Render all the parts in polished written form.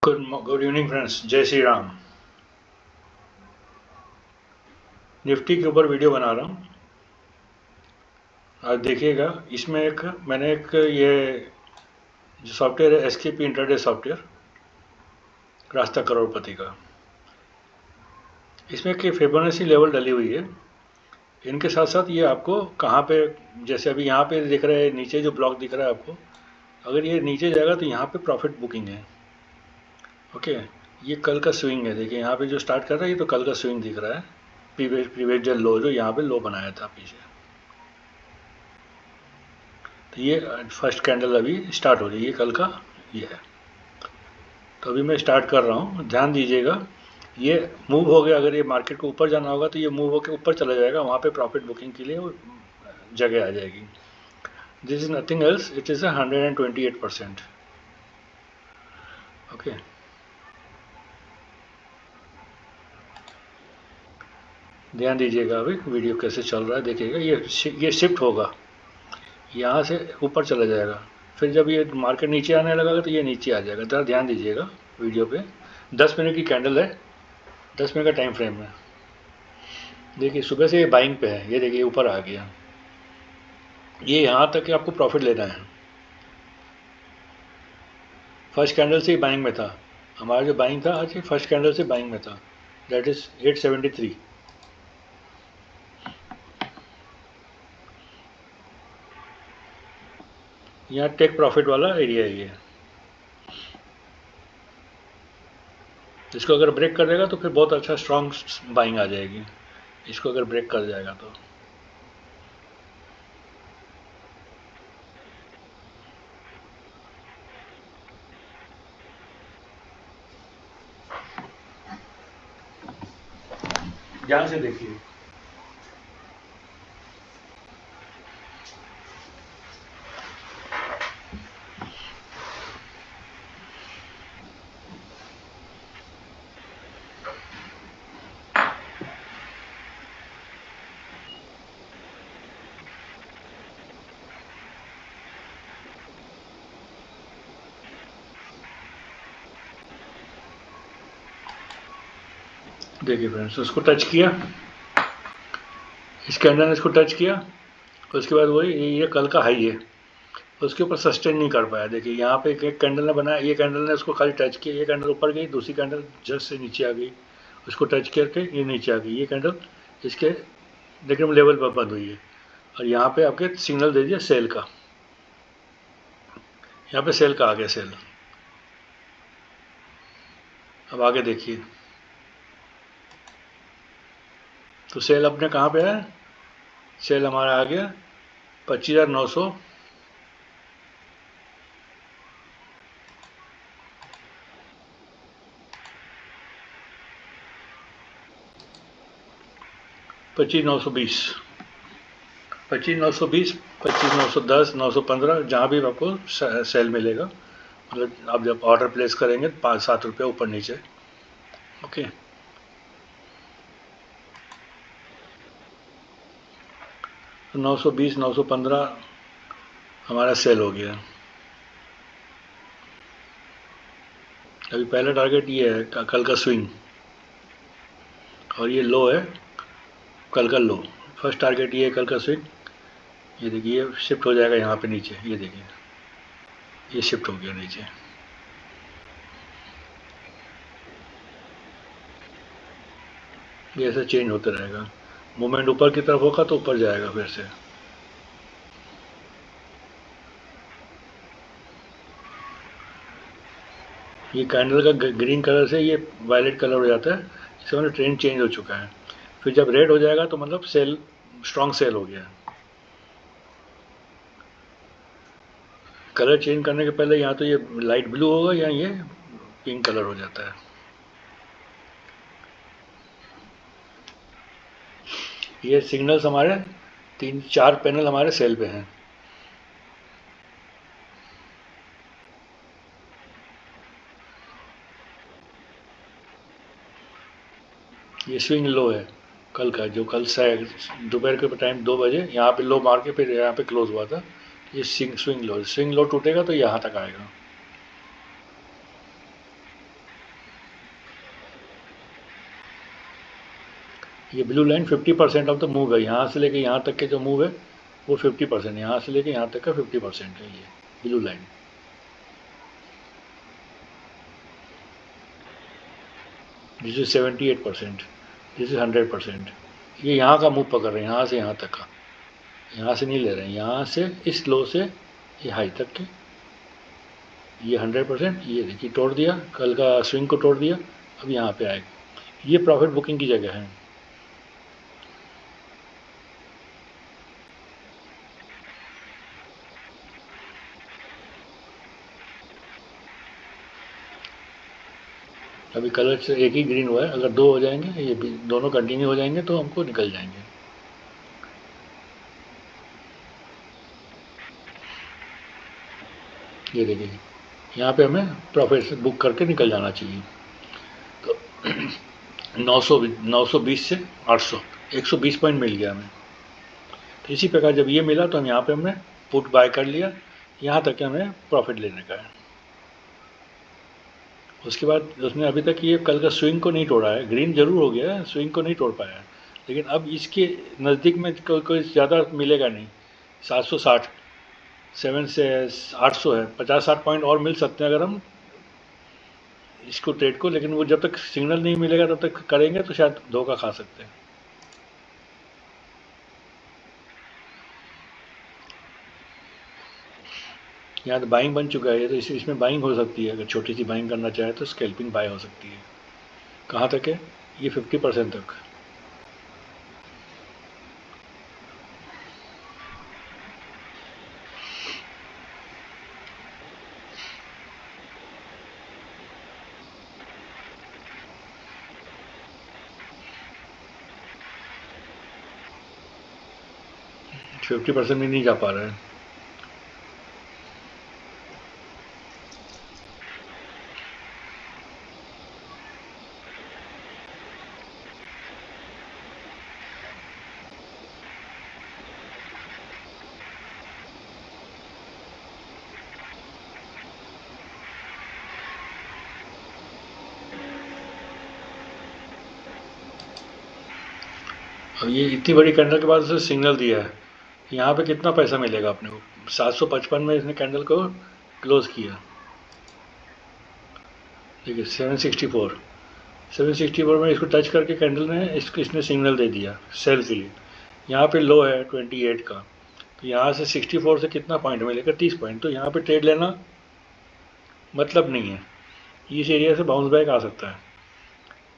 Good evening friends, जय Shri Ram. Nifty के ऊपर वीडियो बना रहा हूँ। आज देखिएगा, इसमें मैंने ये जो सॉफ्टवेयर है एसकेपी इंटरडे सॉफ्टवेयर, रास्ता करोड़पति का, इसमें कि फिबोनाची लेवल डली हुई है। इनके साथ साथ ये आपको कहाँ पे, जैसे अभी यहाँ पे दिख रहा है, नीचे जो ब्लॉक दिख रहा है आपको, अगर ये नीचे जाएगा तो यहाँ पे प्रॉफिट बुकिंग है। ओके, ये कल का स्विंग है। देखिए यहाँ पे जो स्टार्ट कर रहा है, ये तो कल का स्विंग दिख रहा है। प्रीवियस जो लो, जो यहाँ पे लो बनाया था पीछे, तो ये फर्स्ट कैंडल अभी स्टार्ट हो रही है, ये कल का ये है। तो अभी मैं स्टार्ट कर रहा हूँ, ध्यान दीजिएगा। ये मूव हो गया, अगर ये मार्केट को ऊपर जाना होगा तो ये मूव होकर ऊपर चला जाएगा, वहाँ पे प्रॉफिट बुकिंग के लिए जगह आ जाएगी। This is nothing else, it is 128%। Okay, ध्यान दीजिएगा अभी वीडियो कैसे चल रहा है। देखिएगा ये शिफ्ट होगा, यहाँ से ऊपर चला जाएगा, फिर जब ये मार्केट नीचे आने लगेगा तो ये नीचे आ जाएगा। ज़रा ध्यान दीजिएगा वीडियो पे। 10 मिनट की कैंडल है, 10 मिनट का टाइम फ्रेम है। देखिए सुबह से ये बाइंग पे है, ये देखिए ऊपर आ गया। ये यहाँ तक कि आपको प्रॉफिट लेना है। फर्स्ट कैंडल से ही बाइंग में था, हमारा जो बाइंग था आज फर्स्ट कैंडल से बाइंग में था, दैट इज़ 873। यहाँ टेक प्रॉफिट वाला एरिया है ये। इसको अगर ब्रेक कर देगा तो फिर बहुत अच्छा स्ट्रॉन्ग बाइंग आ जाएगी, इसको अगर ब्रेक कर जाएगा तो। ध्यान से देखिए, देखिए फ्रेंड्स, उसको टच किया, इस कैंडल ने इसको टच किया, उसके बाद वही ये कल का हाई है, उसके ऊपर सस्टेन नहीं कर पाया। देखिए यहाँ पे एक कैंडल ने बनाया, ये कैंडल ने उसको खाली टच किया, ये कैंडल ऊपर गई, दूसरी कैंडल जस्ट से नीचे आ गई, उसको टच करके ये नीचे आ गई, ये कैंडल इसके लेकिन लेवल पर बंद हुई है। और यहाँ पे आपके सिग्नल दे दिया सेल का, यहाँ पे सेल का आ गया सेल। अब आगे देखिए, तो सेल अपने कहाँ पे है, सेल हमारा आ गया 25,900, पच्चीस नौ सौ बीस, 25,920, 25,910, 915, जहाँ भी आपको सेल मिलेगा, मतलब आप जब ऑर्डर प्लेस करेंगे 5-7 रुपये ऊपर नीचे। ओके, तो 920, 915 हमारा सेल हो गया। अभी पहला टारगेट ये है कल का स्विंग, और ये लो है कल का लो। फर्स्ट टारगेट ये है कल का स्विंग। ये देखिए शिफ्ट हो जाएगा यहाँ पे नीचे, ये देखिए ये शिफ्ट हो गया नीचे। ये ऐसा चेंज होता रहेगा, मूवमेंट ऊपर की तरफ होगा तो ऊपर जाएगा फिर से। ये कैंडल का ग्रीन कलर से ये वायलेट कलर हो जाता है, इससे मतलब ट्रेंड चेंज हो चुका है। फिर जब रेड हो जाएगा तो मतलब सेल, स्ट्रॉन्ग सेल हो गया। कलर चेंज करने के पहले यहाँ तो ये लाइट ब्लू होगा या ये पिंक कलर हो जाता है। ये सिग्नल्स हमारे 3-4 पैनल हमारे सेल पे हैं। ये स्विंग लो है कल का, जो कल से दोपहर के टाइम 2 बजे यहाँ पे लो मार के फिर यहाँ पे क्लोज हुआ था। ये स्विंग लो टूटेगा तो यहाँ तक आएगा। ये blue line 50% of the move है, यहाँ से लेके यहाँ तक के जो मूव है वो 50%, यहाँ से लेके यहाँ तक का 50% है ये blue line. This is 78%, this is 100%। ये यहाँ का मूव पकड़ रहे हैं, यहाँ से यहाँ तक का, यहाँ से नहीं ले रहे हैं, यहाँ से इस लो से ये हाई तक के। ये 100%, ये देखिए तोड़ दिया, कल का स्विंग को तोड़ दिया, अब यहाँ पे आएगा। ये प्रॉफिट बुकिंग की जगह है। अभी कलर से एक ही ग्रीन हुआ है, अगर दो हो जाएंगे, ये दोनों कंटिन्यू हो जाएंगे तो हमको निकल जाएंगे। ये देखिए यहाँ पे हमें प्रॉफिट बुक करके निकल जाना चाहिए। तो 920 से 800, 120 पॉइंट मिल गया हमें। तो इसी प्रकार जब ये मिला तो हम यहाँ पे हमने पुट बाय कर लिया, यहाँ तक हमें प्रॉफिट लेने का है। उसके बाद उसने अभी तक ये कल का स्विंग को नहीं तोड़ा है, ग्रीन जरूर हो गया है, स्विंग को नहीं तोड़ पाया है, लेकिन अब इसके नज़दीक में कोई ज़्यादा मिलेगा नहीं। 760, 7 से 800 है, 50-60 पॉइंट और मिल सकते हैं अगर हम इसको ट्रेड को, लेकिन वो जब तक सिग्नल नहीं मिलेगा तब तक करेंगे तो शायद धोखा खा सकते हैं। यहाँ तो बाइंग बन चुका है, तो इसमें बाइंग हो सकती है, अगर छोटी सी बाइंग करना चाहे तो स्कैल्पिंग बाय हो सकती है। कहाँ तक है? ये 50% तक। फिफ्टी परसेंट भी नहीं जा पा रहा है। अब ये इतनी बड़ी कैंडल के बाद उसने सिग्नल दिया है, यहाँ पे कितना पैसा मिलेगा अपने को? 755 में इसने कैंडल को क्लोज किया। देखिए 764 में इसको टच करके कैंडल ने इसने सिग्नल दे दिया सेल के लिए। यहाँ पे लो है 28 का, तो यहाँ से 64 से कितना पॉइंट मिलेगा? 30 पॉइंट। तो यहाँ पे ट्रेड लेना मतलब नहीं है, इस एरिया से बाउंस बैक आ सकता है।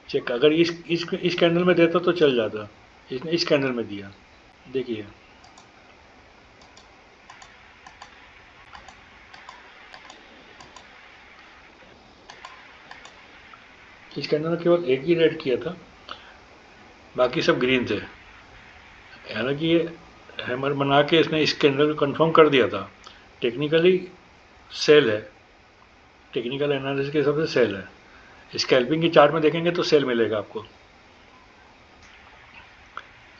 चेक अगर इस कैंडल में देता तो चल जाता, इसने इस कैंडल में दिया। देखिए इस कैंडल में केवल एक ही रेड किया था, बाकी सब ग्रीन थे। हालांकि ये हैमर बना के इसने इस कैंडल को कंफर्म कर दिया था। टेक्निकली सेल है, टेक्निकल एनालिसिस के हिसाब से सेल है। स्कैल्पिंग की चार्ट में देखेंगे तो सेल मिलेगा आपको,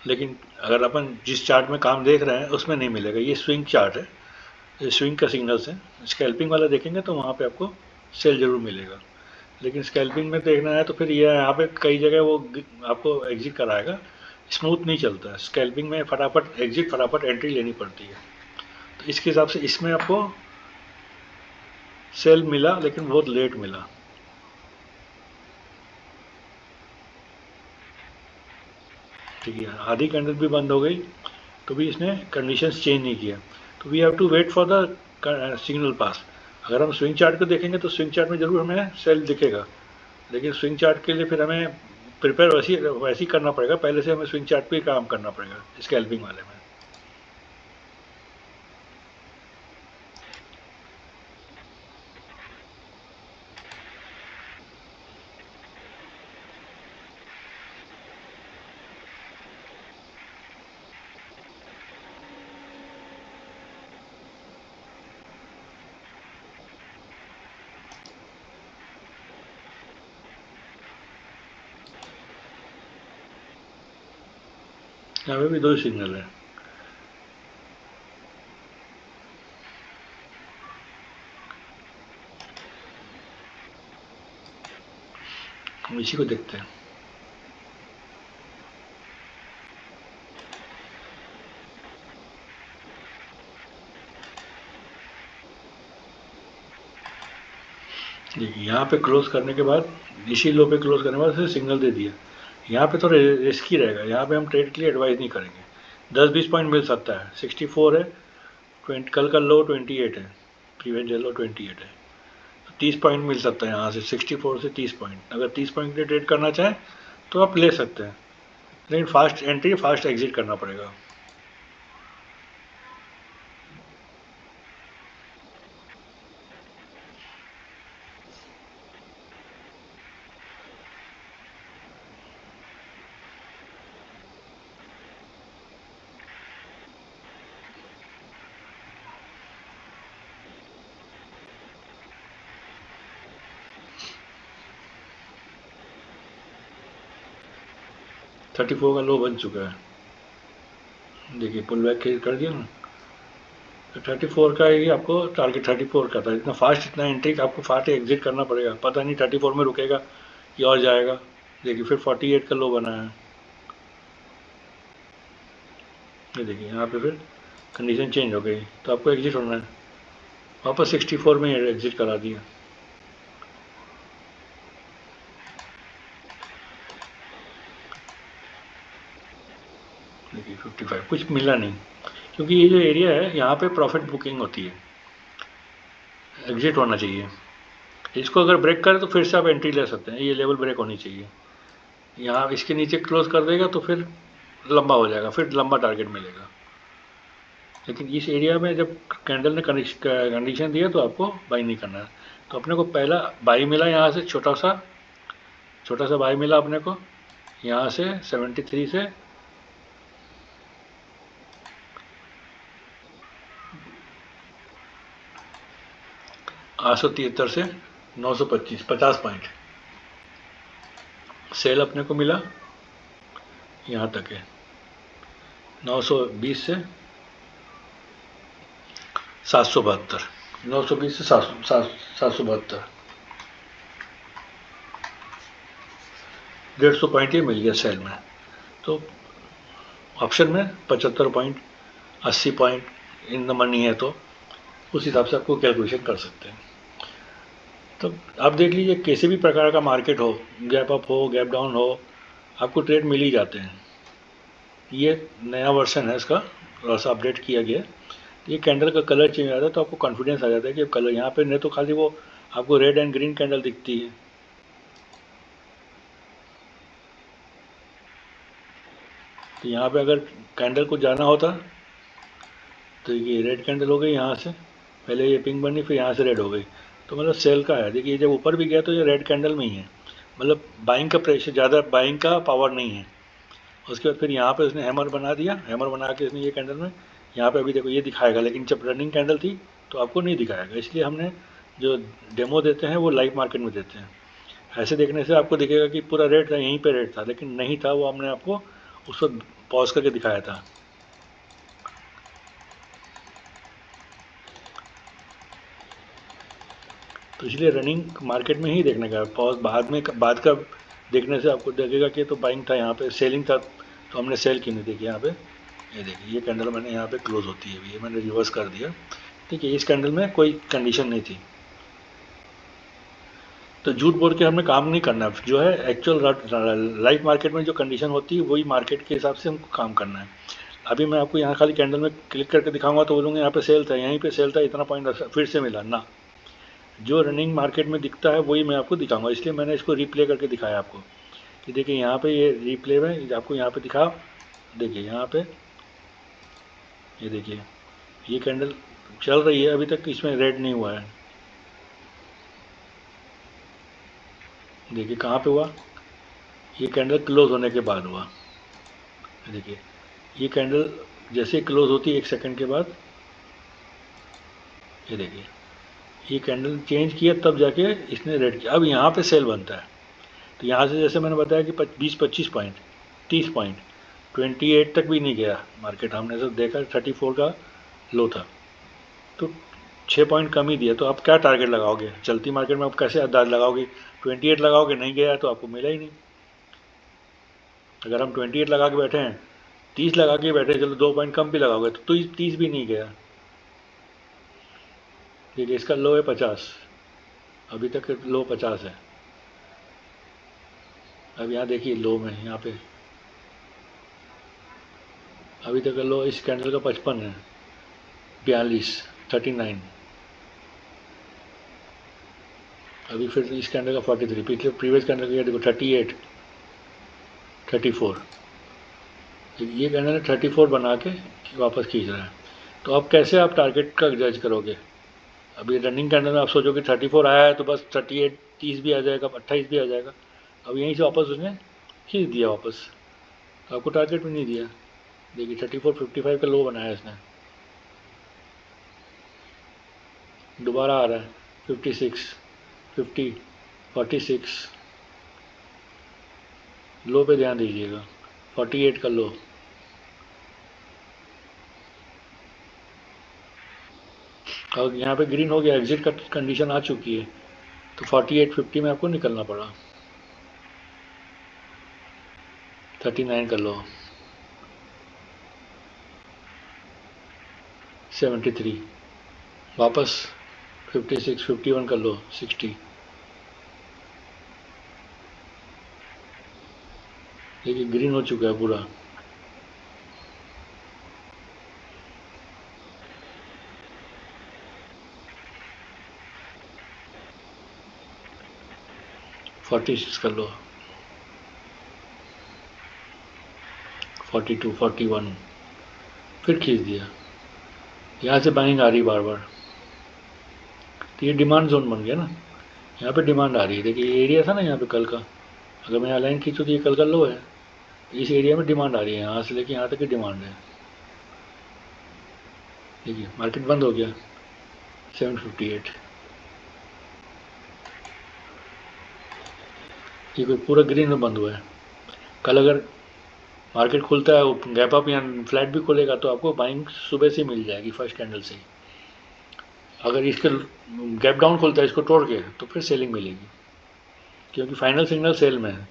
लेकिन अगर अपन जिस चार्ट में काम देख रहे हैं उसमें नहीं मिलेगा। ये स्विंग चार्ट है, ये स्विंग का सिग्नल्स है। स्कैल्पिंग वाला देखेंगे तो वहाँ पे आपको सेल जरूर मिलेगा, लेकिन स्कैल्पिंग में देखना है तो फिर ये यहाँ पे कई जगह वो आपको एग्जिट कराएगा, स्मूथ नहीं चलता है। स्कैल्पिंग में फटाफट एग्जिट फटाफट एंट्री लेनी पड़ती है। तो इसके हिसाब से इसमें आपको सेल मिला, लेकिन बहुत लेट मिला। ठीक है, आधी कैंडल भी बंद हो गई तो भी इसने कंडीशंस चेंज नहीं किया। तो we have to wait for the signal pass. अगर हम स्विंग चार्ट को देखेंगे तो स्विंग चार्ट में ज़रूर हमें सेल दिखेगा, लेकिन स्विंग चार्ट के लिए फिर हमें प्रिपेयर वैसे ही करना पड़ेगा, पहले से हमें स्विंग चार्ट पे काम करना पड़ेगा स्कैल्पिंग वाले में। यहाँ पे भी दो सिग्नल है। हम इसी को देखते हैं। देखिए यहाँ पे क्लोज करने के बाद, इसी लो पे क्लोज करने के बाद फिर सिग्नल दे दिया। यहाँ पे तो रिस्की रहेगा, यहाँ पे हम ट्रेड के लिए एडवाइस नहीं करेंगे। 10-20 पॉइंट मिल सकता है। 64 है, 20 कल का लो 28 है, प्रीवियस डे लो 28 है, 30 पॉइंट मिल सकता है यहाँ से। 64 से 30 पॉइंट, अगर 30 पॉइंट के लिए ट्रेड करना चाहें तो आप ले सकते हैं, लेकिन फास्ट एंट्री फास्ट एग्जिट करना पड़ेगा। थर्टी फोर का लो बन चुका है, देखिए पुल बैक कर दिया ना। तो 34 का ही आपको टारगेट 34 का था। इतना फास्ट, इतना एंट्री आपको फास्ट एग्जिट करना पड़ेगा। पता नहीं 34 में रुकेगा या और जाएगा। देखिए फिर 48 का लो बना है, ये देखिए यहाँ पे फिर कंडीशन चेंज हो गई, तो आपको एग्जिट होना है। वापस 64 में एग्जिट करा दिया। देखिए 55 कुछ मिला नहीं, क्योंकि ये जो एरिया है यहाँ पे प्रॉफिट बुकिंग होती है, एग्जिट होना चाहिए। इसको अगर ब्रेक करे तो फिर से आप एंट्री ले सकते हैं, ये लेवल ब्रेक होनी चाहिए। यहाँ इसके नीचे क्लोज कर देगा तो फिर लंबा हो जाएगा, फिर लंबा टारगेट मिलेगा। लेकिन इस एरिया में जब कैंडल ने कंडीशन दिया तो आपको बाई नहीं करना है। तो अपने को पहला बाई मिला यहाँ से, छोटा सा बाई मिला अपने को यहाँ से 73 से 873 से 925, 50 पॉइंट सेल अपने को मिला। यहाँ तक है 920 से 772, 920 से 772, 150 पॉइंट ये मिल गया सेल में। तो ऑप्शन में 75 point, 80 point in the money है, तो उस हिसाब से आपको कैलकुलेशन कर सकते हैं। तो आप देख लीजिए, किसी भी प्रकार का मार्केट हो, गैप अप हो गैप डाउन हो, आपको ट्रेड मिल ही जाते हैं। ये नया वर्जन है इसका, थोड़ा सा अपडेट किया गया। ये कैंडल का कलर चेंज आता है तो आपको कॉन्फिडेंस आ जाता है कि कलर यहाँ पे नहीं तो खाली वो आपको रेड एंड ग्रीन कैंडल दिखती है। तो यहाँ पे अगर कैंडल को जाना होता तो ये रेड कैंडल हो गई, यहाँ से पहले ये पिंक बनी, फिर यहाँ से रेड हो गई, तो मतलब सेल का है। देखिए जब ऊपर भी गया तो ये रेड कैंडल में ही है, मतलब बाइंग का प्रेशर ज़्यादा, बाइंग का पावर नहीं है। उसके बाद फिर यहाँ पे उसने हैमर बना दिया, हैमर बना के इसने ये कैंडल में यहाँ पे अभी देखो ये दिखाएगा, लेकिन जब रनिंग कैंडल थी तो आपको नहीं दिखाएगा। इसलिए हमने जो डेमो देते हैं वो लाइव मार्केट में देते हैं। ऐसे देखने से आपको दिखेगा कि पूरा रेट यहीं पे रेट था, लेकिन नहीं था, वो हमने आपको उस वक्त पॉज करके दिखाया था। तो इसलिए रनिंग मार्केट में ही देखने का, पॉज बाद का देखने से आपको देखेगा कि तो बाइंग था, यहाँ पे सेलिंग था तो हमने सेल क्यों नहीं देखी। यहाँ पे ये देखिए ये कैंडल मैंने यहाँ पे क्लोज होती है, ये मैंने रिवर्स कर दिया। ठीक है, इस कैंडल में कोई कंडीशन नहीं थी, तो झूठ बोल के हमें काम नहीं करना। जो है एक्चुअल लाइव मार्केट में जो कंडीशन होती है वही मार्केट के हिसाब से हमको काम करना है। अभी मैं आपको यहाँ खाली कैंडल में क्लिक करके दिखाऊंगा तो बोलूँगा यहाँ पे सेल था, यहीं पे सेल था, इतना पॉइंट फिर से मिला ना। जो रनिंग मार्केट में दिखता है वही मैं आपको दिखाऊंगा, इसलिए मैंने इसको रिप्ले करके दिखाया आपको कि देखिए यहाँ पे ये रिप्ले में आपको यहाँ पे दिखा। देखिए यहाँ पे ये देखिए ये कैंडल चल रही है, अभी तक इसमें रेड नहीं हुआ है। देखिए कहाँ पे हुआ, ये कैंडल क्लोज होने के बाद हुआ। देखिए ये कैंडल जैसे क्लोज होती है 1 सेकंड के बाद, ये देखिए ये कैंडल चेंज किया तब जाके इसने रेड किया। अब यहाँ पे सेल बनता है, तो यहाँ से जैसे मैंने बताया कि 20-25 पॉइंट, 30 पॉइंट, 28 तक भी नहीं गया मार्केट। हमने सब देखा 34 का लो था, तो 6 पॉइंट कम ही दिया। तो आप क्या टारगेट लगाओगे चलती मार्केट में, आप कैसे अंदाज लगाओगे? 28 लगाओगे, नहीं गया तो आपको मिला ही नहीं। अगर हम 28 लगा के बैठे हैं, 30 लगा के बैठे, चलो 2 पॉइंट कम भी लगाओगे तो 30 भी नहीं गया। देखिए इसका लो है 50, अभी तक लो 50 है। अब यहाँ देखिए लो में, यहाँ पे अभी तक लो इस कैंडल का 55 है, 42, 39। अभी फिर इस कैंडल का 43, पिछले प्रीवियस कैंडल का देखो 38, 34। ये कैंडल ने 34 बना के वापस खींच रहा है। तो अब कैसे आप टारगेट का जज करोगे? अभी रनिंग कैंडल में आप सोचोगे 34 आया है तो बस 38, 30 भी आ जाएगा, 28 भी आ जाएगा। अब यहीं से वापस उसने खींच दिया वापस, आपको टारगेट भी नहीं दिया। देखिए 34, 55 का लो बनाया इसने, दोबारा आ रहा है 56, 50, 46। लो पे ध्यान दीजिएगा, 48 का लो। और यहाँ पे ग्रीन हो गया, एग्जिट का कंडीशन आ चुकी है, तो 48, 50 में आपको निकलना पड़ा। 39 का लो, 73, वापस 56, 51 का लो, 60। देखिए ग्रीन हो चुका है पूरा। फोर्टी सिक्स कर लो, 42, 41, फिर खींच दिया। यहाँ से बाइंग आ रही बार बार, तो ये डिमांड जोन बन गया ना। यहाँ पे डिमांड आ रही है, देखिए ये एरिया था ना यहाँ पे कल का, अगर मैं यहाँ लाइन खींचूँ तो ये कल का लो है। इस एरिया में डिमांड आ रही है, यहाँ से लेके यहाँ तक की डिमांड है। देखिए मार्केट बंद हो गया 758। ये कोई पूरा ग्रीन में बंद हुआ है। कल अगर मार्केट खुलता है गैप अप या फ्लैट भी खुलेगा तो आपको बाइंग सुबह से मिल जाएगी, फर्स्ट कैंडल से ही। अगर इसके गैप डाउन खुलता है इसको तोड़ के तो फिर सेलिंग मिलेगी, क्योंकि फाइनल सिग्नल सेल में है।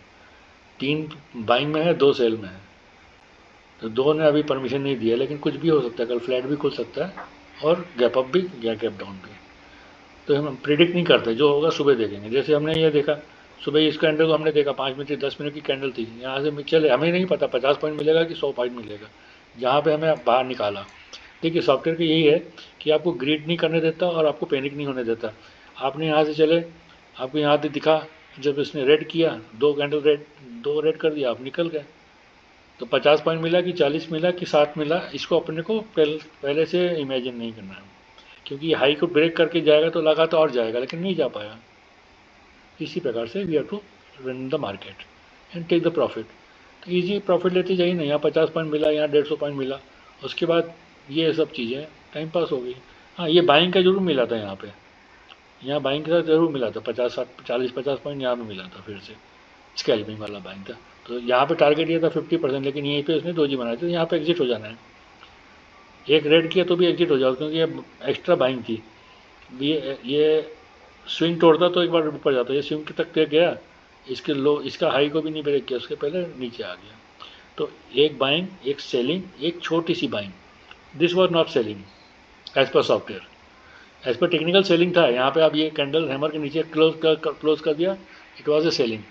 3 बाइंग में है, 2 सेल में है, तो 2 ने अभी परमिशन नहीं दिया, लेकिन कुछ भी हो सकता है, कल फ्लैट भी खुल सकता है और गैप अप भी या गैप डाउन भी। तो हम प्रिडिक्ट नहीं करते, जो होगा सुबह देखेंगे। जैसे हमने ये देखा सुबह, इस कैंडल को हमने देखा 5 मिनट की 10 मिनट की कैंडल थी, यहाँ से चले, हमें नहीं पता 50 पॉइंट मिलेगा कि 100 पॉइंट मिलेगा, जहाँ पे हमें बाहर निकाला। देखिए सॉफ्टवेयर का यही है कि आपको ग्रीड नहीं करने देता और आपको पैनिक नहीं होने देता। आपने यहाँ से चले, आपको यहाँ से दिखा, जब इसने रेड किया, 2 कैंडल रेड, 2 रेड कर दिया, आप निकल गए। तो 50 पॉइंट मिला कि 40 मिला कि 60 मिला, इसको अपने को पहले से इमेजिन नहीं करना है, क्योंकि हाई को ब्रेक करके जाएगा तो लगा तो और जाएगा, लेकिन नहीं जा पाया। इसी प्रकार से we have to run the market and take the profit. तो ईजी प्रॉफिट लेते जाइए ना, यहाँ 50 पॉइंट मिला, यहाँ 150 पॉइंट मिला, उसके बाद ये सब चीज़ें टाइम पास हो गई। हाँ ये बाइंग का जरूर मिला था, यहाँ पे यहाँ बाइंग के साथ जरूर मिला था, 50, 60, 40, 50 पॉइंट यहाँ पे मिला था, फिर से स्कैल्पिंग वाला बाइंग था। तो यहाँ पे टारगेट ये था 50%, लेकिन यहीं पे उसने दोजी बनाए थे, यहाँ पे एग्जिट हो जाना है। एक रेड किया तो भी एग्जिट हो जाओ, क्योंकि ये एक्स्ट्रा बाइंग थी। ये स्विंग तोड़ता तो एक बार ऊपर जाता, ये स्विंग तक गया, इसके लो, इसका हाई को भी नहीं ब्रेक किया, उसके पहले नीचे आ गया। तो एक बाइंग, एक सेलिंग, एक छोटी सी buying, this was not selling as per software. As per technical selling था, यहाँ पे आप ये कैंडल हैमर के नीचे क्लोज कर दिया, इट वॉज ए सेलिंग।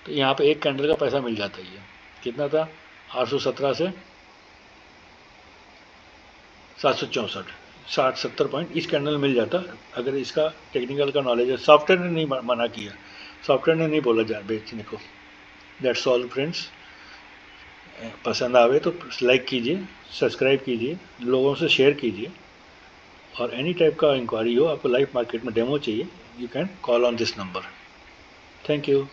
तो यहाँ पे एक कैंडल का पैसा मिल जाता है। ये कितना था, 817 से 764, 60-70 पॉइंट इस कैंडल में मिल जाता, अगर इसका टेक्निकल का नॉलेज है। सॉफ्टवेयर ने नहीं मना किया, सॉफ्टवेयर ने नहीं बोला जा बेचने को। That's all friends. पसंद आवे तो लाइक कीजिए, सब्सक्राइब कीजिए, लोगों से शेयर कीजिए, और एनी टाइप का इंक्वायरी हो, आपको लाइव मार्केट में डेमो चाहिए, you can call on this number. Thank you.